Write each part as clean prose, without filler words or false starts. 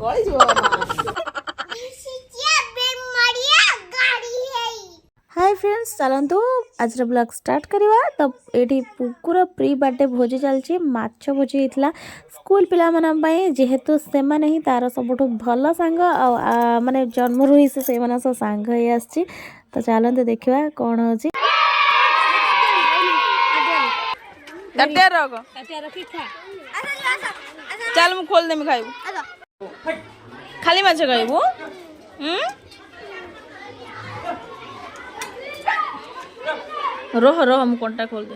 hi friends चलतु आज blog start करवा तो ये पुकुर प्री बर्थडे भोजी चलती माछ भोजी होता स्कूल पिला जेहेतु से ही तार सब भल सांग माने जन्म ही से सांग ही तो चलते देखा कौन हो चल मु खोल देमी खाइबू खाली माछ खाइबू रोह रोह हम कोंटा खोल दे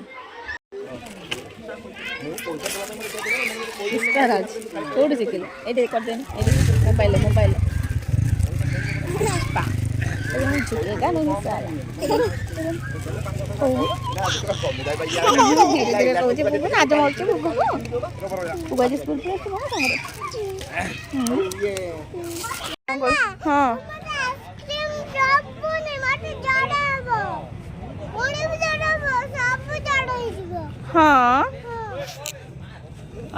इसका राज कोड सिखिल एटे कर दे मोबाइल मोबाइल पा ये झुकेगा नहीं साला धीरे धीरे कहू जे बुबु नाज मारछ बुबु बुबु आज स्कूल पे आसी ना हां हाँ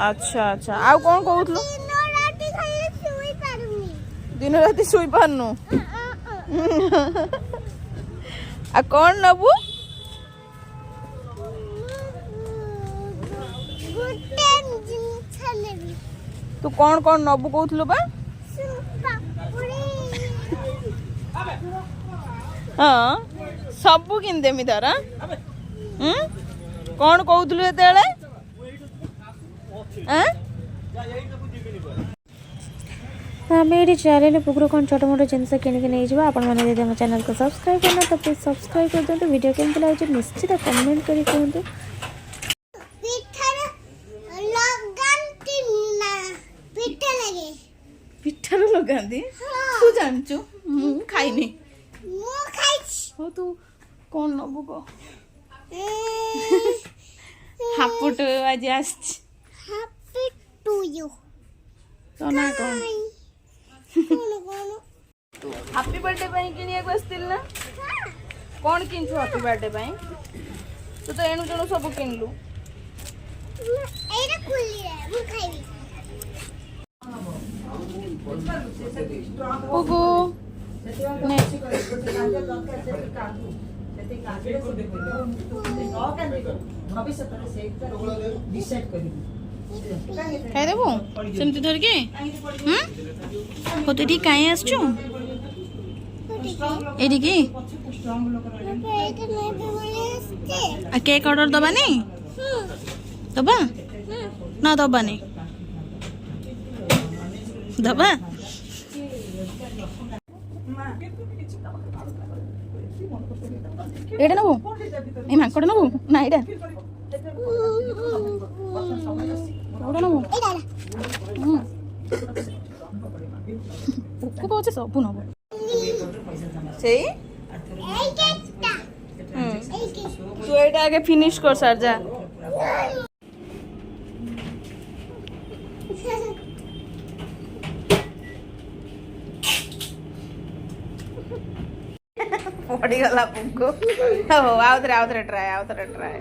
अच्छा अच्छा आउ कौन कहूथलो दिन राति सुई पारनु आ कौन नबू तू कौन कौन नबू कहूथलो बा हाँ सबू किन देमी तारा कौन कहूथलु एतेले आम ये चैनल पुकुर कौन छोट मोट जिनस किनिक नहीं जावा आपण मैंने यदि हम चैनल को सब्सक्राइब करना तो प्लीज सब्सक्राइब कर दिंतु वीडियो केमती लगे निश्चित कमेंट करी कहतु पिठार लगांदी तू जानचु मु खाइनी हो तू कौन नबु को हापुट आज आछ हैप्पी टू यू तो ना कौन तू हैप्पी बर्थडे पई किनिया को आस्तिल ना कौन किनछु हैप्पी बर्थडे पई तू तो एनु जणु सब किनलु एरा खुली रे मु खाइबी पुगु ने खाई देबू सेमती धर के हो तो ठीक कहीं आसचु एडी की आ केक ऑर्डर दबा नहीं दबा ना दबा नहीं दबा एडा नबू ए मांकड़ नबू ना एडा ओडा नबू पोको तो अच्छे सब नबू सेई तू एडा आगे फिनिश कर सार जा पड़ी गला पुको हो आउतरे ट्राई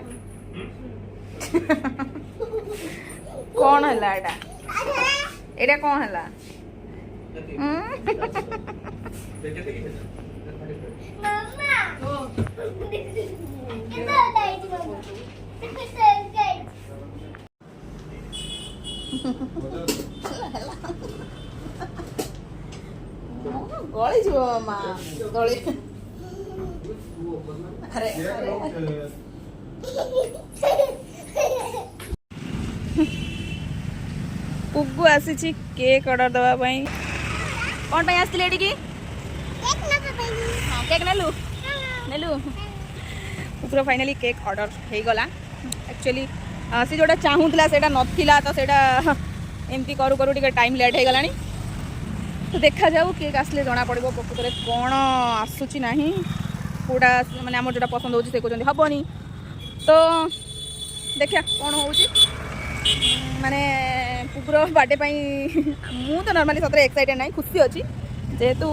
कौन हला एटा एटा कौन हला गली जीव माँ गली अरे पुगु आसी केक ऑर्डर दवा पाई कौन पाई आस्तिले एडी की केक नेलु नेलु पुगुर फाइनली केक ऑर्डर हो गला एक्चुअली सी जोटा चाहूला से नथिला तो सेटा एमती करू करू टिके टाइम लेट हो गलानी तो देखा जाऊ केक आसले जना पड़ो प्रकृत में कौन आसूची ना कौटा माने आम जोटा पसंद हो कहते हेनी तो देखा कौन हो माने पुकुर बर्थडे मु तो नॉर्मली सतरे एक्साइटेड ना खुशी अच्छी जेहेतु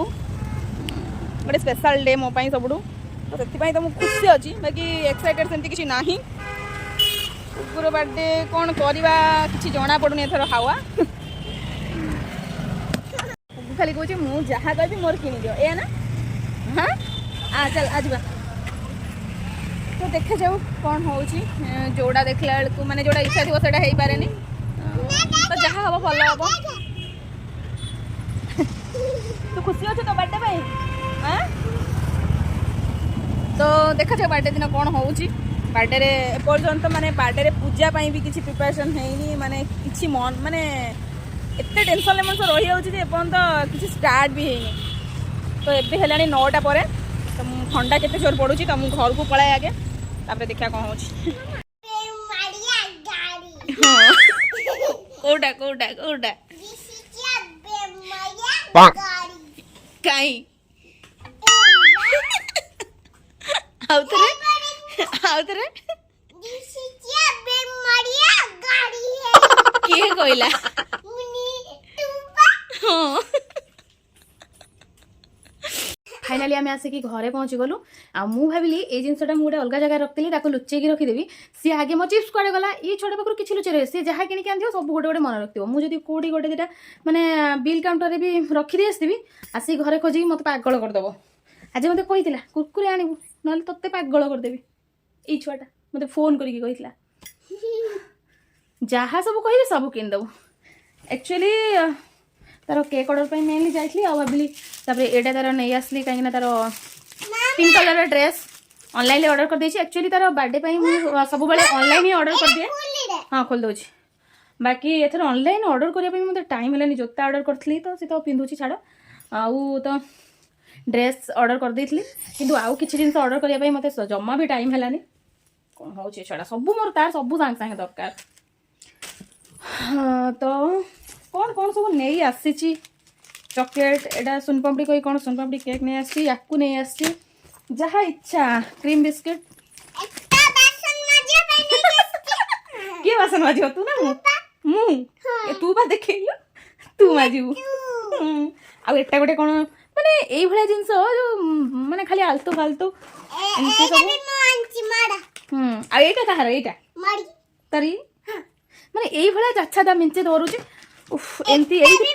गोटे स्पेशल डे मो सब तो से तो मुझे खुशी अच्छी बाकी एक्साइटेड सेमती किसी ना पुकुर बर्थडे कौन करवा कि जना पड़ूनी एथर हावा खाली कहूँ मुझे जहाँ कहबी मोर किनी दियो ए ना हाँ आ चल आज बा तो देखा जाऊ कौन हो जोड़ा देखला बेलू माने जोड़ा इच्छा थी सेटा हो पारे तो जहाँ हम भल हम तू खुशी अच्छु तो बर्थडे पे हाँ तो देखा जाऊ बर्थडे दिन कौन हो बर्थडे रे एपर्यंत माने बर्थडे रे पूजा पाई भी किसी प्रिपरेशन है माने किसी मन माने एते टेंशन मन रही जाऊँ एपर्यंत किसी स्टार्ट भी है तो एबे हेलानी 9टा पर तो ठंडा केते जोर पड़ुची तो मुझे घर को पलाए आगे तापर देखा कौन हो कोटा कोटा कोटा कहीं आउतरे किए कहला फाइनाली आम आसिक घरे पहुँची गलु आ मु भाविली ए जिनसटा मुझे अलग जगह रखी लुचेकी रखीदेवी सी आगे मो चिप्स कड़े गला ये छोटे पाखर किसी लुचे सी जहाँ किनिक आन सब गोटे गोटे मन रखियो मुझे कौटी गोटे दुटा माने बिल काउंटर भी रखीदे आसती आसिक घरे खोजिकी मत पागल करदेव आज मत कही कुरकुरे आणबू ना ते पागल करदेवी ये छुआटा मत फोन करके जहाँ सब कहे सब किनदेव एक्चुअली तार केक ऑर्डर पे मेनली जाइली आ भाविली एटा तार नहीं आसली कहीं तार pink colour dress online order कर देछि एक्चुअली तार बर्थडे पे सब बेले ऑनलाइन ही ऑर्डर कर दिए हाँ खोल दौची बाकी एथर ऑनलाइन ऑर्डर करने मत टाइम है जोता ऑर्डर करी तो सी तो पिंधुची छाड़ आउ तो ड्रेस ऑर्डर कर देइथली किंतु आउ किछि जिंस ऑर्डर करने मत जमा भी टाइम है कौन हो छाड़ा सब मोर तार सब सांगे सांगे दरकार तो कौन कौन सब नहीं आसी चॉकलेट एटा सुनपापड़ी कोई कौन सुनपापड़ी केक नहीं आसी याकू नहीं आसी जहाँ इच्छा क्रीम बिस्किट किए बासन माज तू ना मु तू बा देख तू माजू आटा गोटे कौन माने यही भाया जिनस जो माने खाली आलतू फालतू एमती सब आईटा कहार एटा तारी माने यही भाया चाचा दा मिंचे धरुची एमती यही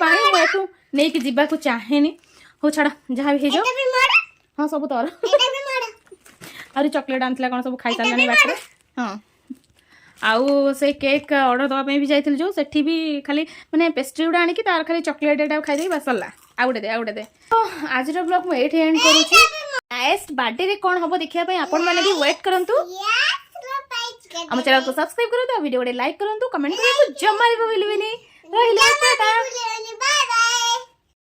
नहीं कि जीवा को चाहेनी हो छाड़ा जहाँ भी हो हाँ सब तोर आहुरी चॉकलेट आनला कौन सब खाई सारे बाटे हाँ आउ से केक ऑर्डर दवाई भी जाइल जो सेठी भी खाली माने पेस्ट्री गुड़ा आनिकी तार खाली चॉकलेट एटा खाई बस सरला आउटे दे तो आज ब्लॉग मुझे एंड करूँ नेक्स्ट बर्थडे रे कौन हम देखा आपण मैंने भी वेट करंतु आम चैनल को सब्सक्राइब करूँ वीडियो गोटे लाइक करूँ कमेंट करने जमा भी भूलि